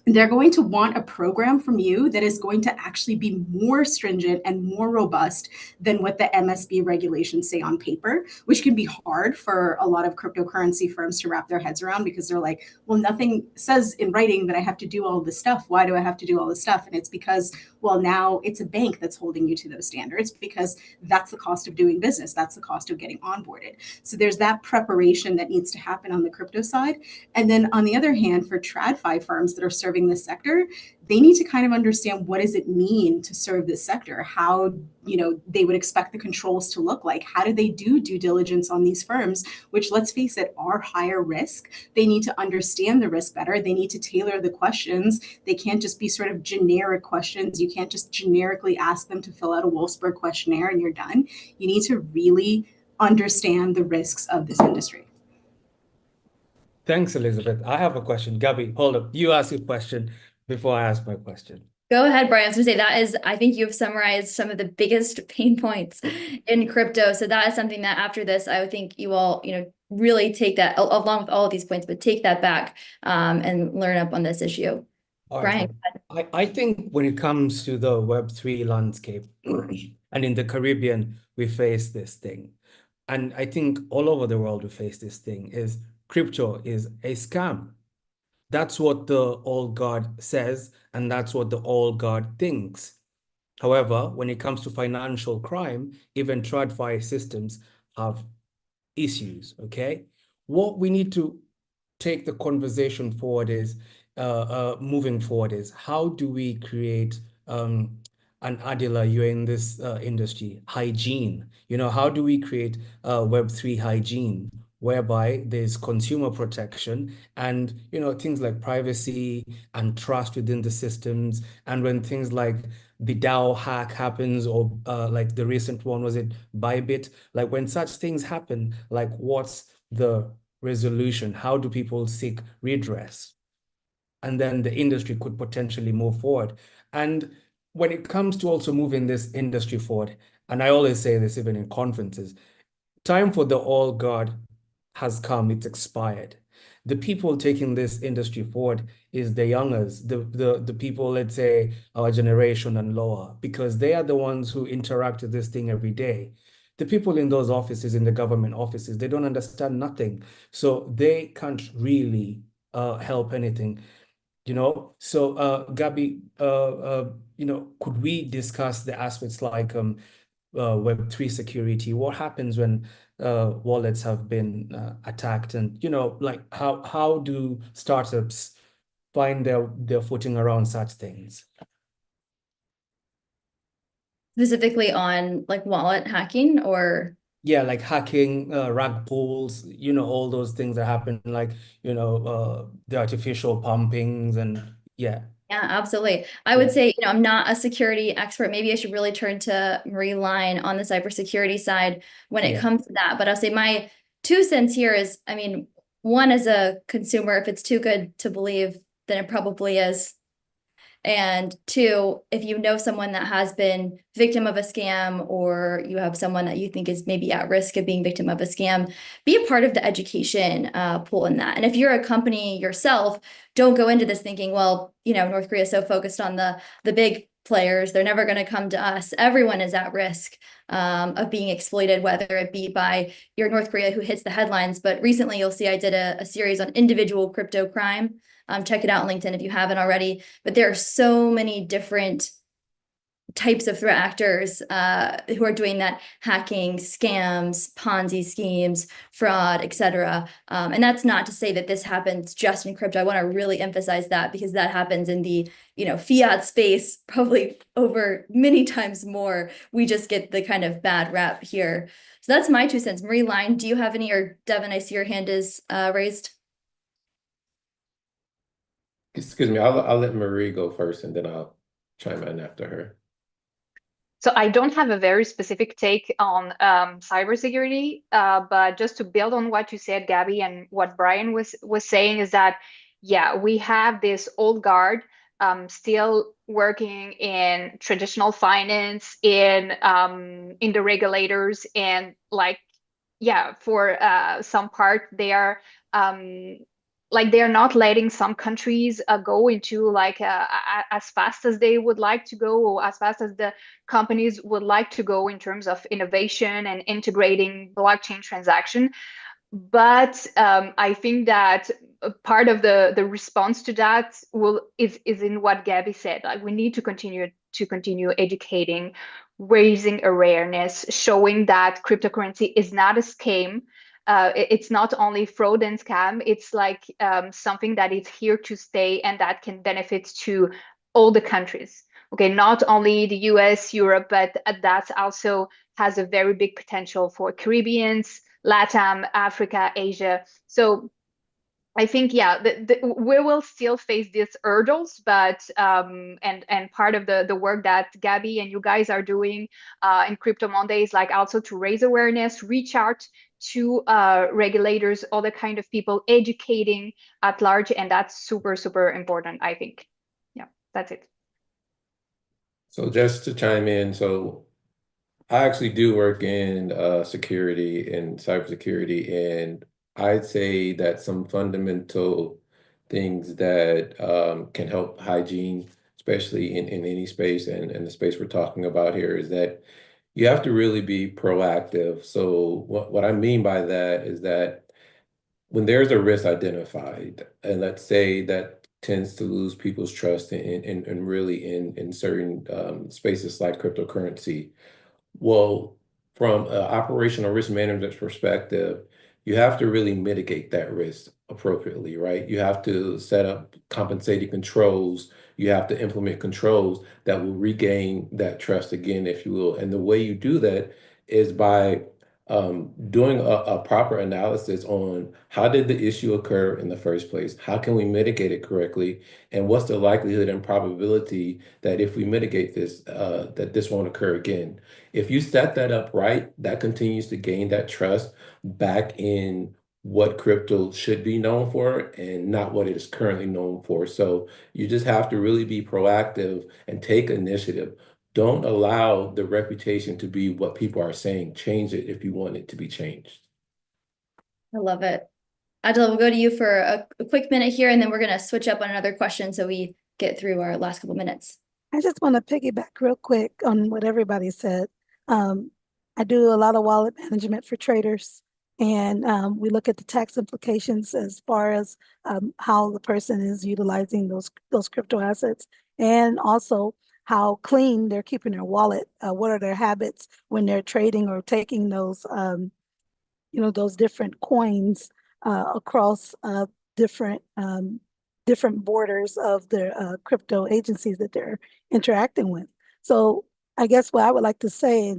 They're going to want a program from you that is going to actually be more stringent and more robust than what the MSB regulations say on paper, which can be hard for a lot of cryptocurrency firms to wrap their heads around, because they're like, well, nothing says in writing that I have to do all this stuff. Why do I have to do all this stuff? And it's because, well, now it's a bank that's holding you to those standards, because that's the cost of doing business. That's the cost of getting onboarded. So there's that preparation that needs to happen on the crypto side. And then on the other hand, for TradFi firms that are serving this sector, they need to kind of understand, what does it mean to serve this sector? How, they would expect the controls to look like. How do they do due diligence on these firms, which, let's face it, are higher risk? They need to understand the risk better. They need to tailor the questions. They can't just be sort of generic questions. You can't just generically ask them to fill out a Wolfsburg questionnaire and you're done. You need to really understand the risks of this industry. Thanks, Elizabeth. I have a question. Gabby, hold up. You ask your question before I ask my question. Go ahead, Brian. I was going to say that is, I think you've summarized some of the biggest pain points in crypto. So that is something that after this, I would think you all, really take that along with all of these points, but take that back and learn up on this issue. All right. Brian. I think when it comes to the Web3 landscape, and in the Caribbean, we face this thing. And I think all over the world we face this thing, is crypto is a scam. That's what the old guard says, and that's what the old guard thinks. However, when it comes to financial crime, even TradFi systems have issues, okay? What we need to take the conversation forward is, moving forward is, how do we create, and Adilah, you're in this industry, hygiene. How do we create Web3 hygiene, whereby there's consumer protection and, things like privacy and trust within the systems. And when things like the DAO hack happens, or like the recent one, was it Bybit? Like when such things happen, like what's the resolution? How do people seek redress? And then the industry could potentially move forward. And when it comes to also moving this industry forward, and I always say this even in conferences, time for the old guard has come, it's expired. The people taking this industry forward is the youngers, the people, let's say, our generation and lower, because they are the ones who interact with this thing every day. The people in those offices, in the government offices, they don't understand nothing. So they can't really help anything, So, Gabby, could we discuss the aspects like Web3 security? What happens when wallets have been attacked, and like how do startups find their footing around such things? Specifically on like wallet hacking or? Yeah, like hacking, rug pulls, all those things that happen, like, the artificial pumpings and yeah. Yeah, absolutely. I would say, I'm not a security expert. Maybe I should really turn to Marie Line on the cybersecurity side when it Yeah. comes to that. But I'll say my 2 cents here is, I mean, one, as a consumer, if it's too good to believe, then it probably is. And two, if you know someone that has been victim of a scam, or you have someone that you think is maybe at risk of being victim of a scam, be a part of the education pool in that. And if you're a company yourself, don't go into this thinking, well, North Korea is so focused on the big players, they're never going to come to us. Everyone is at risk of being exploited, whether it be by your North Korea who hits the headlines. But recently, you'll see I did a series on individual crypto crime. Check it out on LinkedIn if you haven't already. But there are so many different types of threat actors who are doing that: hacking, scams, Ponzi schemes, fraud, etc. And that's not to say that this happens just in crypto. I want to really emphasize that, because that happens in the fiat space probably over many times more. We just get the kind of bad rap here. So that's my 2 cents. Marie Line, do you have any? Or Devon, I see your hand is raised. Excuse me, I'll let Marie go first, and then I'll chime in after her. So I don't have a very specific take on cybersecurity, but just to build on what you said, Gabby, and what Brian was saying, is that, yeah, we have this old guard still working in traditional finance, in the regulators, and like, yeah, for some part they are like, they are not letting some countries go into like as fast as they would like to go, or as fast as the companies would like to go in terms of innovation and integrating blockchain transaction. But I think that part of the response to that is in what Gabby said. Like, we need to continue educating, raising awareness, showing that cryptocurrency is not a scam. It's not only fraud and scam. It's like something that is here to stay, and that can benefit to all the countries. Okay, not only the US, Europe, but that also has a very big potential for Caribbeans, LATAM, Africa, Asia. So I think, yeah, we will still face these hurdles, but and part of the work that Gabby and you guys are doing in CryptoMondays, like, also to raise awareness, reach out to regulators, other kind of people, educating at large, and that's super, super important, I think. Yeah, that's it. So just to chime in, so I actually do work in security and cybersecurity, and I'd say that some fundamental things that can help hygiene, especially in any space, and the space we're talking about here, is that you have to really be proactive. So what I mean by that is that when there's a risk identified, and let's say that tends to lose people's trust in really in certain spaces like cryptocurrency. Well, from an operational risk management perspective, you have to really mitigate that risk appropriately, right? You have to set up compensating controls. You have to implement controls that will regain that trust again, if you will. And the way you do that is by doing a proper analysis on how did the issue occur in the first place? How can we mitigate it correctly? And what's the likelihood and probability that if we mitigate this, that this won't occur again? If you set that up right, that continues to gain that trust back in what crypto should be known for and not what it is currently known for. So you just have to really be proactive and take initiative. Don't allow the reputation to be what people are saying. Change it if you want it to be changed. I love it. Adilah, we'll go to you for a quick minute here, and then we're going to switch up on another question so we get through our last couple minutes. I just want to piggyback real quick on what everybody said. I do a lot of wallet management for traders. And we look at the tax implications as far as how the person is utilizing those crypto assets, and also how clean they're keeping their wallet. What are their habits when they're trading or taking those, those different coins across different borders of the crypto agencies that they're interacting with. So I guess what I would like to say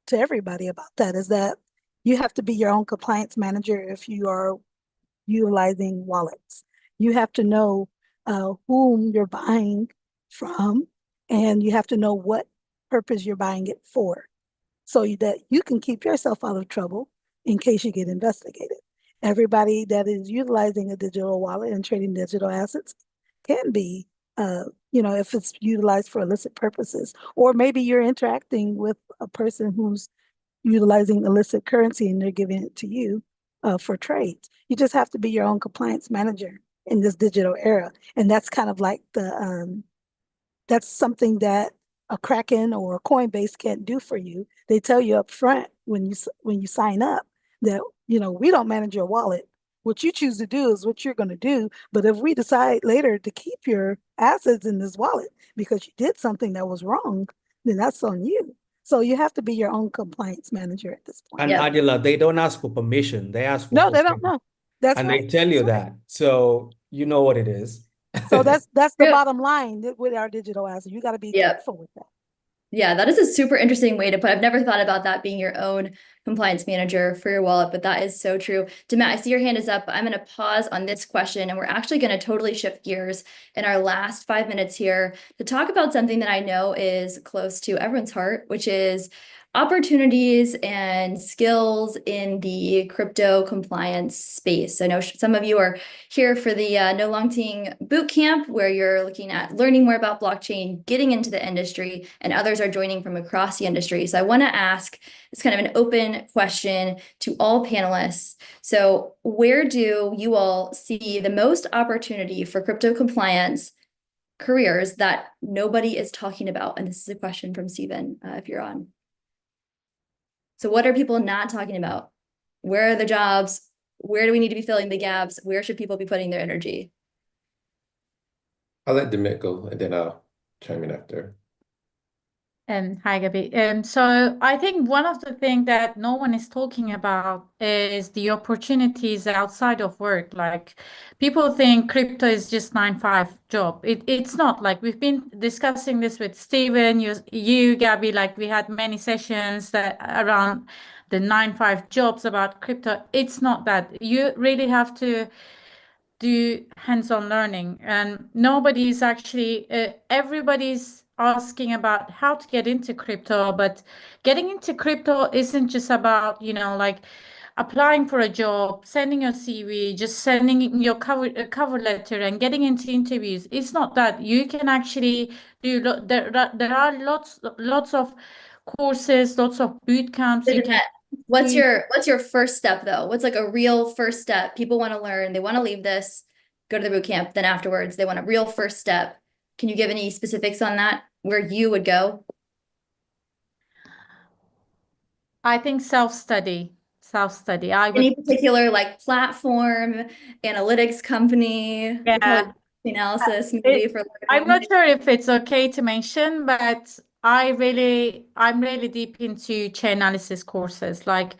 to everybody about that is that you have to be your own compliance manager if you are utilizing wallets. You have to know whom you're buying from, and you have to know what purpose you're buying it for, so that you can keep yourself out of trouble in case you get investigated. Everybody that is utilizing a digital wallet and trading digital assets can be, if it's utilized for illicit purposes, or maybe you're interacting with a person who's utilizing illicit currency and they're giving it to you for trades. You just have to be your own compliance manager in this digital era. And that's kind of like that's something that a Kraken or a Coinbase can't do for you. They tell you up front when you sign up that, we don't manage your wallet. What you choose to do is what you're going to do. But if we decide later to keep your assets in this wallet because you did something that was wrong, then that's on you. So you have to be your own compliance manager at this point. And Yeah. Adilah, they don't ask for permission. They ask for No, they don't permission. know. That's And right. they tell you That's right. that. So you know what it is. So that's the Yeah. bottom line with our digital assets. You got to be Yeah. careful with that. Yeah, that is a super interesting way to put. I've never thought about that being your own compliance manager for your wallet, but that is so true. Demet, I see your hand is up. I'm going to pause on this question, and we're actually going to totally shift gears in our last 5 minutes here to talk about something that I know is close to everyone's heart, which is opportunities and skills in the crypto compliance space. I know some of you are here for the No Long Ting Bootcamp, where you're looking at learning more about blockchain, getting into the industry, and others are joining from across the industry. So I want to ask, it's kind of an open question to all panelists. So where do you all see the most opportunity for crypto compliance careers that nobody is talking about? And this is a question from Steven, if you're on. So what are people not talking about? Where are the jobs? Where do we need to be filling the gaps? Where should people be putting their energy? I'll let Demet go and then I'll chime in after. Hi, Gabby. So I think one of the things that no one is talking about is the opportunities outside of work. Like, people think crypto is just 9-5 job. It's not. Like, we've been discussing this with Steven, you, Gabby, like we had many sessions that around the 9-5 jobs about crypto. It's not that. You really have to do hands-on learning, and nobody's actually everybody's asking about how to get into crypto, but getting into crypto isn't just about, like applying for a job, sending your CV, just sending your cover letter and getting into interviews. It's not that. You can actually do there are lots of courses, lots of boot camps you can. What's your first step though? What's like a real first step? People want to learn, they want to leave this, go to the boot camp, then afterwards they want a real first step. Can you give any specifics on that, where you would go? I think self-study. I would. Any particular like platform, analytics company? Would probably be analysis maybe for I'm learning. not sure if it's okay to mention, but I'm really deep into chain analysis courses, like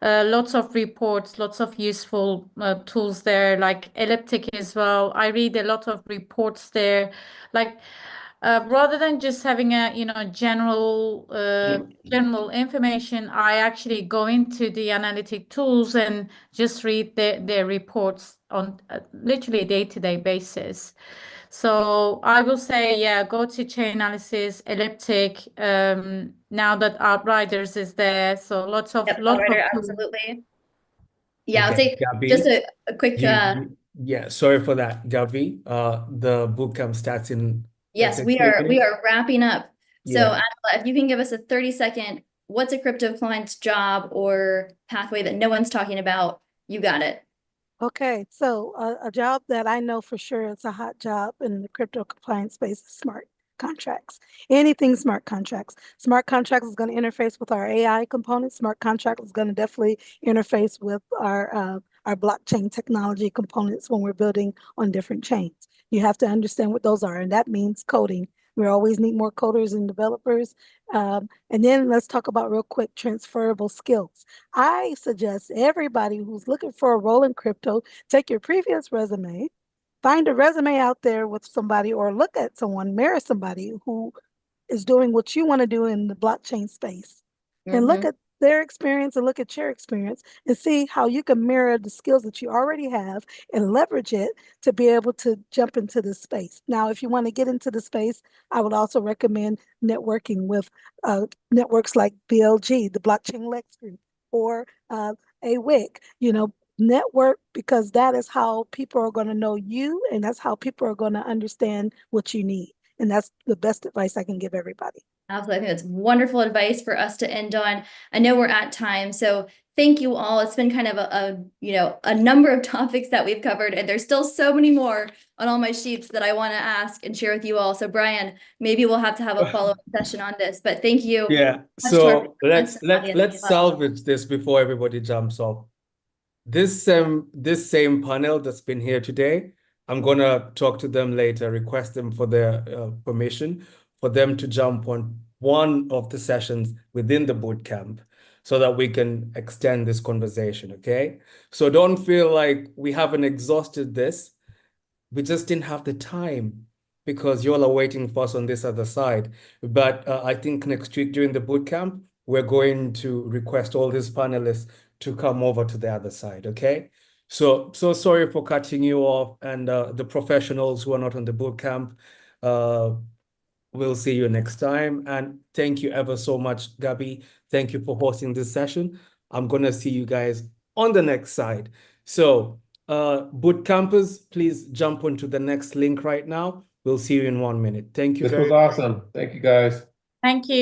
lots of reports, lots of useful tools there, like Elliptic as well. I read a lot of reports there, like rather than just having a general information. I actually go into the analytic tools and just read their reports on literally day-to-day basis. So I will say, yeah, go to chain analysis, Elliptic. Now that Outriders is there, so lots of Yep, tools. absolutely. Yeah, I'll Okay, take Gabby, just a quick yeah, sorry for that, Gabby. The bootcamp starts in, let's yes, say, we 3 are minutes. wrapping up. So Yeah. Adilah, if you can give us a 30-second, what's a crypto client's job or pathway that no one's talking about? You got it. Okay, so a job that I know for sure it's a hot job in the crypto compliance space is smart contracts. Anything smart contracts. Smart contracts is going to interface with our AI components. Smart contract is going to definitely interface with our blockchain technology components when we're building on different chains. You have to understand what those are, and that means coding. We always need more coders and developers. And then let's talk about real quick transferable skills. I suggest everybody who's looking for a role in crypto, take your previous resume, find a resume out there with somebody, or look at someone, marry somebody who is doing what you want to do in the blockchain space, and look at their experience and look at your experience and see how you can mirror the skills that you already have and leverage it to be able to jump into this space. Now, if you want to get into the space, I would also recommend networking with networks like BLG, the Blockchain Lex Group, or AWIC, network, because that is how people are going to know you, and that's how people are going to understand what you need. And that's the best advice I can give everybody. Absolutely. I think that's wonderful advice for us to end on. I know we're at time, so thank you all. It's been kind of a number of topics that we've covered, and there's still so many more on all my sheets that I want to ask and share with you all. So Brian, maybe we'll have to have a follow-up session on this, but thank you. Yeah. So let's salvage this before everybody jumps off. This same panel that's been here today, I'm gonna talk to them later, request them for their permission for them to jump on one of the sessions within the bootcamp so that we can extend this conversation, okay? So don't feel like we haven't exhausted this. We just didn't have the time because you all are waiting for us on this other side. But I think next week during the bootcamp, we're going to request all these panelists to come over to the other side, okay? So sorry for cutting you off, and the professionals who are not on the bootcamp, we'll see you next time. And thank you ever so much, Gabby. Thank you for hosting this session. I'm gonna see you guys on the next side. So boot campers, please jump onto the next link right now. We'll see you in 1 minute. Thank you This was awesome. Thank you, guys. Thank you.